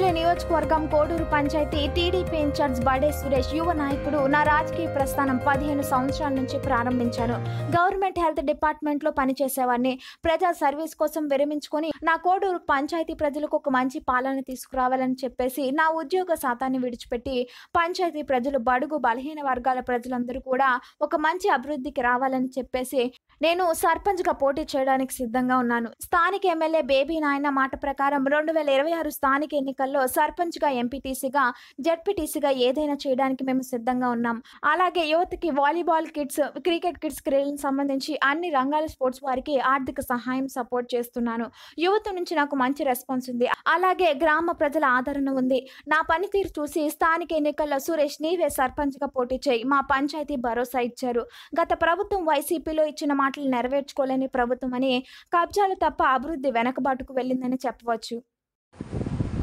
అనకాపల్లి నియోజకవర్గం Koduru panchayat TDP incharge బడే సురేష్ యువ నాయకుడు. నా రాజకీయ ప్రస్థానం 15 సంవత్సరాల నుంచి ప్రారంభించాను. గవర్నమెంట్ హెల్త్ డిపార్ట్మెంట్ లో పనిచేసేవాడిని. ప్రజా సర్వీస్ కోసం విరమించుకొని నా కోడూరు పంచాయతీ ప్రజలకు ఒక మంచి పాలన తీసుకురావాలని చెప్పేసి నా ఉద్యోగ శాతాన్ని విడిచిపెట్టి పంచాయతీ ప్రజలు, బడుగు బలహీన వర్గాల ప్రజలందరూ కూడా ఒక మంచి అభివృద్ధికి రావాలని చెప్పేసి నేను సర్పంచ్ గా పోటీ చేయడానికి సిద్ధంగా ఉన్నాను. స్థానిక ఎమ్మెల్యే బేబీ నాయన మాట ప్రకారం 2026 స్థానిక ఎన్నికల్లో సర్పంచ్ గా, ఎంపీటీసీగా, జెడ్పీటీసీగా ఏదైనా చేయడానికి మేము సిద్ధంగా ఉన్నాం. అలాగే యువతకి వాలీబాల్ కిట్స్, క్రికెట్ కిట్స్ క్రీడలకు సంబంధించి అన్ని రంగాల స్పోర్ట్స్ వారికి ఆర్థిక సహాయం, సపోర్ట్ చేస్తున్నాను. యువత నుంచి నాకు మంచి రెస్పాన్స్ ఉంది. అలాగే గ్రామ ప్రజల ఆదరణ ఉంది. నా పనితీరు చూసి స్థానిక ఎన్నికల్లో సురేష్ నీవే సర్పంచ్ గా పోటీ చేయి, మా పంచాయతీ భరోసా ఇచ్చారు. గత ప్రభుత్వం వైసీపీలో ఇచ్చిన మాటలు నెరవేర్చుకోలేని ప్రభుత్వం అని, కబ్జాలు తప్ప అభివృద్ధి వెనకబాటుకు వెళ్ళిందని చెప్పవచ్చు.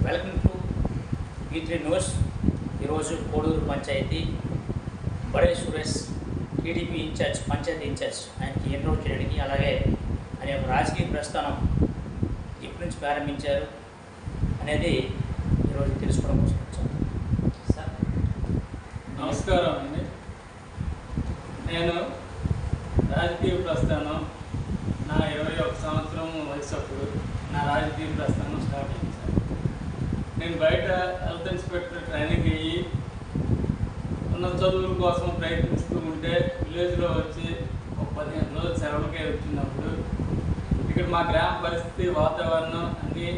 Welcome to V3 news. ఈరోజు Koduru panchayat Bade Suresh TDP incharge, panchayat incharge, ఆయనకి ఎన్రోల్ చేయడానికి, అలాగే ఆయన యొక్క రాజకీయ ప్రస్థానం ఎప్పటి నుంచి ప్రారంభించారు అనేది ఈరోజు తెలుసుకోవడం కోసం వచ్చాను. సార్ నమస్కారం అండి. నేను రాజకీయ ప్రస్థానం నా 21 సంవత్సరం వయసు అప్పుడు నా రాజకీయ ప్రస్థానం స్టార్ట్ అయింది సార్. నేను బయట హెల్త్ ఇన్స్పెక్టర్ ట్రైనింగ్ అయ్యి ఉన్న చదువుల కోసం ప్రయత్నిస్తూ ఉంటే విలేజ్లో వచ్చి ఒక 15 రోజులు సెలవులకే వచ్చినప్పుడు ఇక్కడ మా గ్రామ పరిస్థితి, వాతావరణం అన్నీ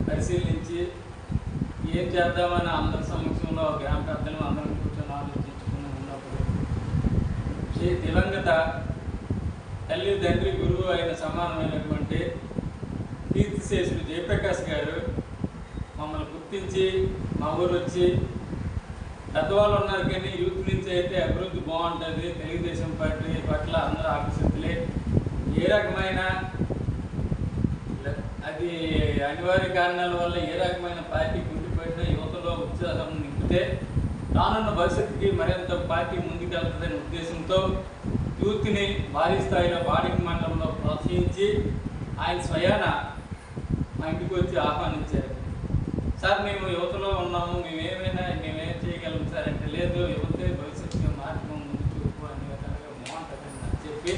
పరిశీలించి ఏం చేద్దామని అందరి సమక్షంలో గ్రామ పెద్దలు అందరం కూర్చొని ఆలోచించుకుని ఉన్నప్పుడు దివంగత తల్లి, తండ్రి, గురువు అయిన సమానమైనటువంటి కీర్తిశేషుడు జయప్రకాష్ గారు మమ్మల్ని గుర్తించి మా ఊరు వచ్చి, పెద్దవాళ్ళు ఉన్నారు కానీ యూత్ నుంచి అయితే అభివృద్ధి బాగుంటుంది, తెలుగుదేశం పార్టీ పట్ల అందరూ ఆకర్షితులే, ఏ రకమైన అది అనివార్య కారణాల వల్ల ఏ రకమైన పార్టీ గుండిపడిన యువతలో ఉత్సాహం నింపితే రానున్న భవిష్యత్తుకి మరింత పార్టీ ముందుకెళ్తుందనే ఉద్దేశంతో యూత్ని భారీ స్థాయిలో బాడింగ్ మండలంలో ప్రోత్సహించి ఆయన స్వయాన మా ఇంటికి వచ్చి ఆహ్వానించారు. సార్ మేము యువతలో ఉన్నాము, మేమేం చేయగలం సార్ అంటే, లేదు యువతే భవిష్యత్తు మార్గం ముందు చూపు అనే విధంగా బాగుంటుందని నాకు చెప్పి,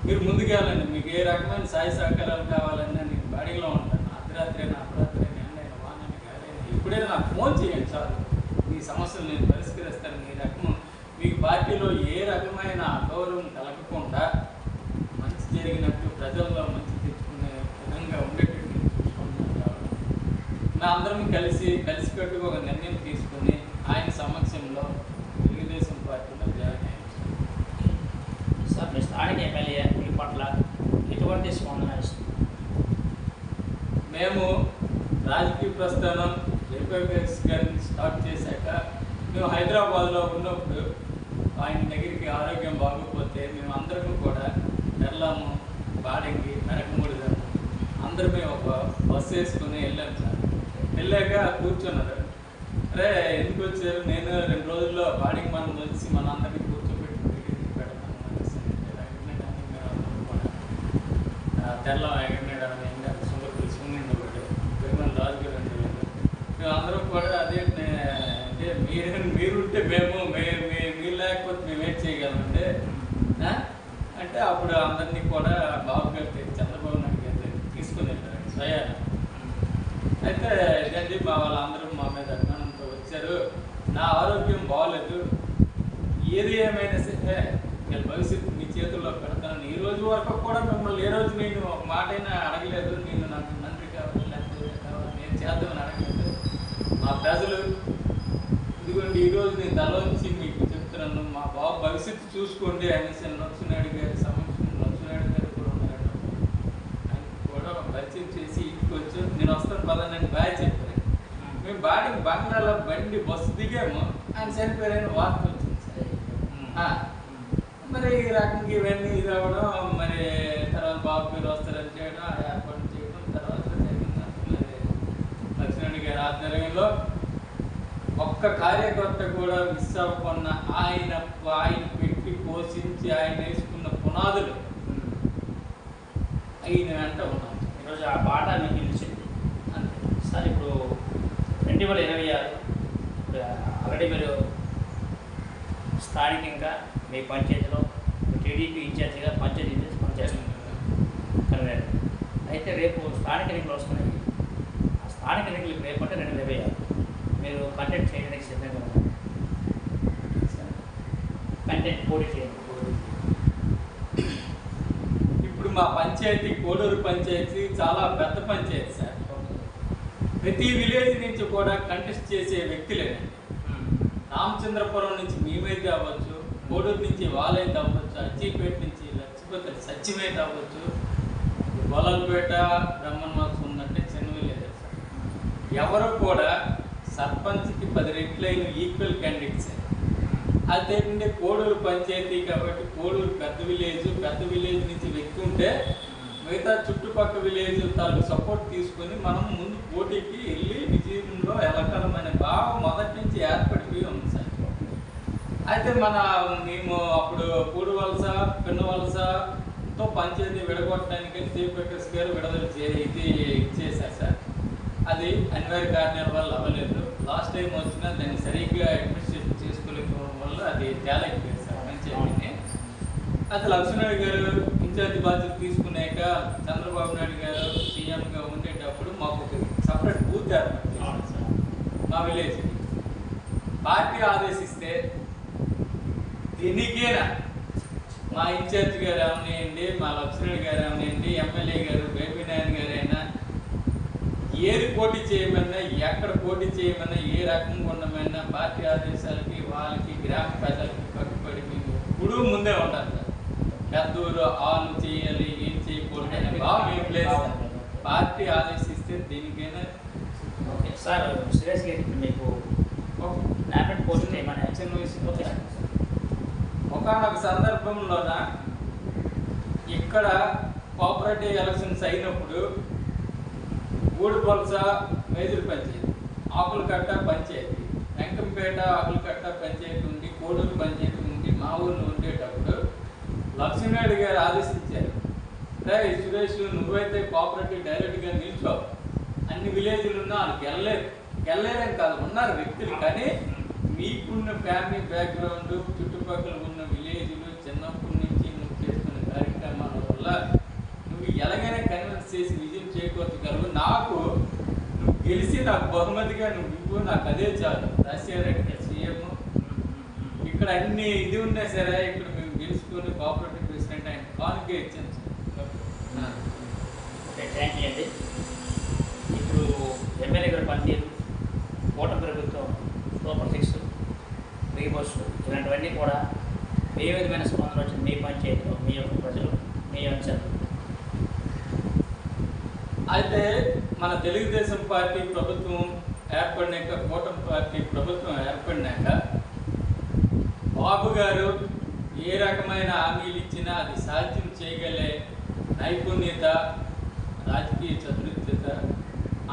మీరు ముందుకెళ్ళండి, మీకు ఏ రకమైన సాయ సహకారాలు కావాలన్నా నేను బాడీలో ఉంటాను, అర్ధరాత్రి అయినా అర్ధరాత్రి అయినా వానని కాదని ఎప్పుడైనా నాకు ఫోన్ చేయండి సార్, మీ సమస్యలు నేను పరిష్కరిస్తాను. మీ రకం మీకు పార్టీలో ఏ రకమైన అగౌరవం కలగకుండా మంచి జరిగినట్టు, ప్రజల్లో మంచి తెచ్చుకునే విధంగా ఉండేటట్టు చూసుకుంటున్నాను కాబట్టి మా అందరం కలిసికట్టుగా ఒక నిర్ణయం తీసుకుని ఆయన సమక్షంలో తెలుగుదేశం పార్టీలో జాయిన్ అయ్యాం. సార్ మీ స్థానిక ఎమ్మెల్యే మీ పట్ల ఎటువంటి స్పందన ఇస్తుంది? మేము రాజకీయ ప్రస్థానం జయప్రకాష్ గారిని స్టార్ట్ చేశాక మేము హైదరాబాద్లో ఉన్నప్పుడు ఆయన దగ్గరికి ఆరోగ్యం బాగోకపోతే మేము అందరం కూడా వెళ్ళాము, బాడంగి, మెరకమూడిదాము అందరమే ఒక బస్సు వేసుకుని వెళ్ళాము సార్. వెళ్ళాక కూర్చున్నారు, అరే ఎందుకు వచ్చారు, నేను 2 రోజుల్లో బాడింగ్ మనం వచ్చి మన అందరినీ కూర్చోబెట్టి పెడతాను అనేసి తెల్లం ఎగరనేయడం సుందరపల్లి ఒకటి, పెరుమల రాజుగారు అంటే మేము అందరం కూడా అదే అంటే మీరుంటే మేము లేకపోతే మేమేం చేయగలమంటే అంటే అప్పుడు అందరినీ కూడా బాబు గారి చంద్రబాబు నాయుడు గారి తీసుకుని వెళ్ళారు స్వయాన. అయితే ఇదండి మా వాళ్ళందరూ మా మీద అభిమానంతో వచ్చారు, నా ఆరోగ్యం బాగోలేదు, ఏది ఏమైనా సరే వీళ్ళ భవిష్యత్తు మీ చేతుల్లో పెడతాను. ఈ రోజు వరకు కూడా మిమ్మల్ని ఏ రోజు నేను ఒక మాట అయినా అడగలేదు, నేను నాకు మంత్రి కావాలి లేకపోతే కావాలి నేను చేద్దామని అడగలేదు. మా ప్రజలు ఇదిగోండి ఈరోజు నేను తలవంచి మీకు చెప్తున్నాను, మా బాబు భవిష్యత్తు చూసుకోండి అనేసి నరసింహనాయుడు గారి సమక్షంలో, నరసింహనాయుడు గారు కూడా ఉన్నారు, ఆయన కూడా పరిచయం చేసి ఇంటికి వచ్చి నేను వస్తాను పదాన్ని బాగా చెప్పారు. మేము బంగ్లాలో బండి బస్సు దిగాము, ఆయన చనిపోయారని వార్త వచ్చింది సార్. మరి ఈ రకంగా ఇవన్నీ ఇది అవ్వడం, మరి తర్వాత బాబు మీరు వస్తారని చేయడం, ఏర్పాటు చేయడం, తర్వాత మరి నరసింహనాయుడు గారి ఆధ్వర్యంలో ఒక్క కార్యకర్త కూడా మిస్ అవ్వకుండా ఆయన పెట్టి పోషించి ఆయన వేసుకున్న పునాదులు ఆయన వెంట ఉన్నాం. ఈరోజు ఆ బాట మీకు నిలిచింది అంతే సార్. ఇప్పుడు 2026 ఇప్పుడు ఆల్రెడీ మీరు స్థానికంగా మీ పంచాయతీలో టీడీపీ ఇన్ఛార్జిగా పంచాయతీ ఇన్ఛార్జ్ పనిచేస్తున్నారు కన్వీనర్. అయితే రేపు స్థానిక ఎన్నికలు వస్తున్నాయి. ఆ స్థానిక ఎన్నికలకు రేపు అంటే 2026 మీరు కంటెంట్ చేయడానికి సిద్ధంగా ఉన్నారు. కంటెంట్ పోటీ చేయండి. ఇప్పుడు మా పంచాయతీ కోడూరు పంచాయతీ చాలా పెద్ద పంచాయతీ సార్. ప్రతి విలేజ్ నుంచి కూడా కంటెస్ట్ చేసే వ్యక్తులేనండి. రామచంద్రపురం నుంచి మేమైతే అవ్వచ్చు, కోడూరు నుంచి వాళ్ళైతే అవ్వచ్చు, అచ్చిపేట నుంచి లక్ష్మీపతి సత్యమైతే అవ్వచ్చు, గొల్లలపేట బ్రహ్మణవాస ఉందంటే చిన్న విలేజ్ సార్. ఎవరు కూడా సర్పంచ్కి 10 రెట్లైన ఈక్వల్ క్యాండిడేట్స్. అదేంటంటే కోడూరు పంచాయతీ కాబట్టి కోడూరు పెద్ద విలేజ్ నుంచి వ్యక్తి ఉంటే మిగతా చుట్టుపక్కల విలేజ్ తాలూకు సపోర్ట్ తీసుకొని మనం ముందు పోటీకి వెళ్ళి విజయంలో ఎలకలమైన భావం మొదటి నుంచి ఏర్పడిపోయి ఉంది సార్. అయితే మేము అప్పుడు పూడు వలస పిన్న వలసతో పంచాయతీ విడగొట్టడానికి చీఫ్ సెక్రటరీ గారు విడుదల ఇచ్చేసారు సార్. అది అనివార్య కారణాల వల్ల అవ్వలేదు. లాస్ట్ టైం వచ్చినా దాన్ని సరిగ్గా అడ్మినిస్ట్రేషన్ చేసుకోలేకపోవడం వల్ల అది తేలేకపోయింది సార్ పంచాయతీని. అది లక్ష్మీనాయుడు గారు ఇన్ఛార్జి బాధ్యత తీసుకున్నాక చంద్రబాబు నాయుడు గారు సీఎంగా ఉండేటప్పుడు మాకు ఒక సపరేట్ బూత్ ఏర్పాటు చేశారు సార్ మా విలేజ్కి. పార్టీ ఆదేశిస్తే దీనికేనా మా ఇన్ఛార్జి గారు అవనివ్వండి, మా లక్ష్మీనాయుడు గారు అవనివ్వండి, ఎమ్మెల్యే గారు బేబీ నాయన్ గారు అయినా ఏది పోటీ చేయమన్నా, ఎక్కడ పోటీ చేయమన్నా, ఏ రకంగా ఉండమన్నా పార్టీ ఆదేశాలకి వాళ్ళకి గ్రామ ప్రజలకి కట్టుబడి మేము ఇప్పుడు ముందే ఉంటారు సార్. పెద్దూరు ఆలు చేయాలి ఏం చేయకూడదు అనే భావం ఏం లేదు. పార్టీ ఆదేశిస్తే దేనికైనా ఓకే సార్. సీరియస్గా మీకు నామినేట్ పోస్ట్ చేయమని చిన్న విషయం. ఒకనొక సందర్భంలోన ఇక్కడ కోఆపరేటివ్ ఎలక్షన్స్ అయినప్పుడు ఊడిపొలస మేజర్ పంచాయతీ, ఆకులకట్ట పంచాయతీ, వెంకంపేట ఆకులకట్ట పంచాయతీ ఉండి, కోడూరు పంచాయతీ ఉండి మా ఊరిలో ఉండేటప్పుడు లక్ష్మీనాయుడు గారు ఆదేశించారు, సురేష్ నువ్వైతే కోఆపరేటివ్ డైరెక్ట్గా నిల్చో, అన్ని విలేజ్లు ఉన్నా వాళ్ళు గెలలేరని కాదు, ఉన్నారు వ్యక్తులు, కానీ మీకున్న ఫ్యామిలీ బ్యాక్గ్రౌండ్ చుట్టుపక్కల ఉన్న విలేజ్లు చిన్నప్పటి నుంచి నువ్వు చేస్తున్న కార్యక్రమాల వల్ల నువ్వు ఎలాగైనా కన్విన్స్ చేసి విజయం చేకూర్చగలవు. నువ్వు గెలిచి నాకు బహుమతిగా నువ్వు ఇవ్వు, నాకు అదే చాలు. రాజశేఖర రెడ్డి గారు సీఎం, ఇక్కడ అన్ని ఇది ఉన్నా సరే ఇక్కడ మేము గెలుచుకొని కోఆపరేటివ్ ప్రెసిడెంట్ ఆయన కానుకే ఇచ్చాను సార్. ఓకే, థ్యాంక్ యూ అండి. ఇప్పుడు ఎమ్మెల్యే గారి పనితీరు, కూటమి ప్రభుత్వం సూపర్ 6 ఫ్రీ బస్సు ఇలాంటివన్నీ కూడా ఏ విధమైన స్పందన వచ్చింది మీ పంచాయతీలో, మీ యొక్క ప్రజలు, మీ అంశాలు? అయితే మన తెలుగుదేశం పార్టీ ప్రభుత్వం ఏర్పడినాక, కూటమి పార్టీ ప్రభుత్వం ఏర్పడినాక బాబు గారు ఏ రకమైన హామీలు ఇచ్చినా అది సాధ్యం చేయగలే నైపుణ్యత, రాజకీయ చతురత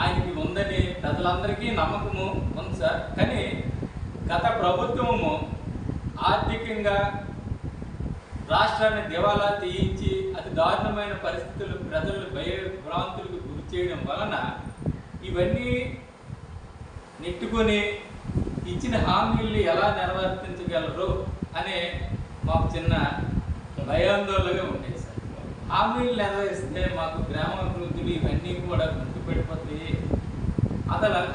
ఆయనకి ఉందని ప్రజలందరికీ నమ్మకము ఉంది సార్. కానీ గత ప్రభుత్వము ఆర్థికంగా రాష్ట్రాన్ని దివాలా తీయించి అతి దారుణమైన పరిస్థితులు, ప్రజలు భయభ్రాంతులకు గురి చేయడం వలన ఇవన్నీ నెట్టుకొని ఇచ్చిన హామీల్ని ఎలా నెరవేర్తించగలరు అనే మాకు చిన్న భయాందోళనగా ఉండేది సార్. హామీలు నెరవేరిస్తే మాకు గ్రామాభివృద్ధులు ఇవన్నీ కూడా గుర్తుపెట్టిపోతాయి,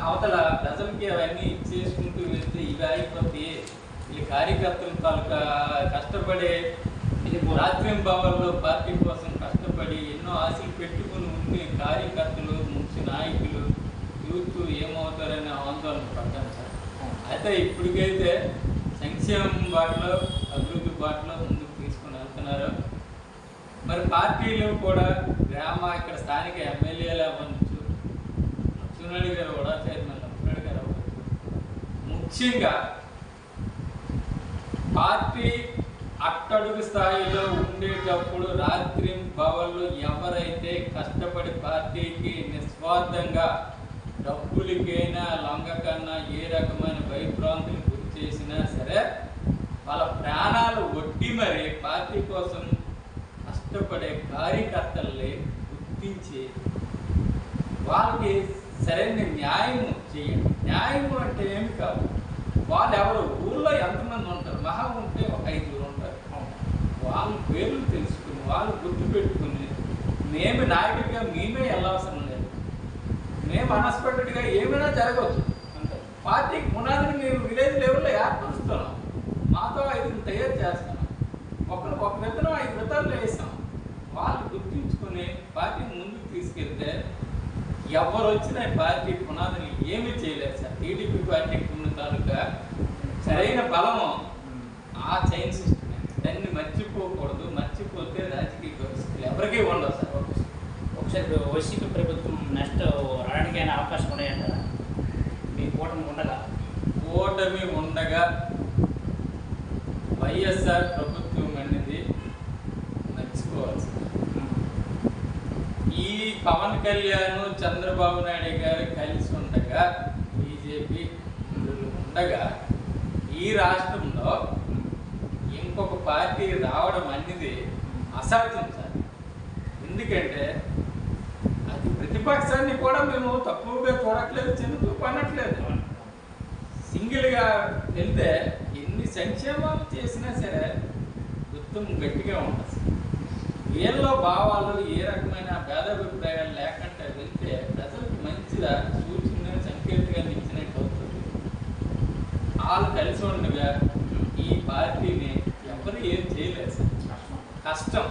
అవతల ప్రజలకి అవన్నీ చేసుకుంటూ వెళ్తే ఇవి అయిపోతాయి. ఈ కార్యకర్తలు తాలూకా కష్టపడే రాత్రింబవల్లో పార్టీ కోసం కష్టపడి ఎన్నో ఆశలు పెట్టుకుని ఉండే కార్యకర్తలు, ముఖ్య నాయకులు, యూత్ ఏమవుతారనే ఆందోళన పడ్డాను సార్. అయితే ఇప్పటికైతే సంక్షేమం బాటలో, అభివృద్ధి బాటలో ముందుకు తీసుకుని వెళ్తున్నారు. మరి పార్టీలు కూడా ఇక్కడ స్థానిక ఎమ్మెల్యేలు అవ్వచ్చు, లక్ష్మీనాయుడు గారు కూడా చైర్మన్ లక్ష్మీనాయుడు గారు అవ్వచ్చు, ముఖ్యంగా పార్టీ అట్టడుగు స్థాయిలో ఉండేటప్పుడు రాత్రి భవన్లో ఎవరైతే కష్టపడి పార్టీకి నిస్వార్థంగా డబ్బులకైనా లంగకన్నా ఏ రకమైన భయభ్రాంతులు గురి చేసినా సరే వాళ్ళ ప్రాణాలు ఒడ్డి మరి పార్టీ కోసం కష్టపడే కార్యకర్తల్ని గుర్తించి వాళ్ళకి సరైన న్యాయం చేయండి. న్యాయం అంటే ఏమి కాదు, వాళ్ళు ఎవరు ఊళ్ళో ఎంతమంది ఉంటారు, మహా ఉంటే ఒక 5 ఉంటారు. వాళ్ళ పేర్లు తెలుసుకుని వాళ్ళు గుర్తుపెట్టుకుని మేము నాయకుడిగా మేమే వెళ్ళవసరం లేదు. మేము అన్ఎక్స్పెక్టెడ్గా ఏమైనా జరగవచ్చు. అంటే పార్టీకి పునాదిని మేము విలేజ్ లెవెల్లో ఏర్పరుస్తున్నాం. మాతో 5 తయారు చేస్తున్నాం. ఒక విత్తనం 5 విత్తనాలు వేస్తాం. వాళ్ళు గుర్తించుకుని పార్టీని ముందుకు తీసుకెళ్తే ఎవరు వచ్చిన పార్టీ పునాదిని ఏమీ చేయలేదు సార్. టీడీపీ పార్టీకి ఉన్న తాలూకా సరైన బలము ఆ చైన్ సిస్టమ్. దాన్ని మర్చిపోకూడదు. మర్చిపోతే రాజకీయ పరిస్థితులు ఎవరికీ ఉండవు సార్. ఒకసారి వైసీపీ ప్రభుత్వం నెక్స్ట్ రావడానికైనా అవకాశం ఉన్నాయంటారా? మీ కూటమి ఉండగా వైఎస్ఆర్ ప్రభుత్వం అనేది మర్చిపోవాలి సార్. ఈ పవన్ కళ్యాణ్ చంద్రబాబు నాయుడు గారు కలిసి ఉండగా, బీజేపీ ఉండగా ఈ రాష్ట్రంలో ఇంకొక పార్టీ రావడం అనేది అసాధ్యం సార్. ఎందుకంటే అది ప్రతిపక్షాన్ని కూడా మేము తక్కువగా చూడట్లేదు, చిన్నతూ పనట్లేదు. సింగిల్గా వెళ్తే ఎన్ని సంక్షేమాలు చేసినా సరే గుర్తం గట్టిగా ఉంటుంది. వీళ్ళ భావాలు ఏ రకమైన భేదాభిప్రాయాలు లేకుండా వెళ్తే ప్రజలకు మంచిగా సూచన సంకేతంగా ఇచ్చినట్టు అవుతుంది. వాళ్ళు కలిసి ఉండగా ఈ పార్టీని ఎవరు ఏం చేయలేదు సార్. కష్టం.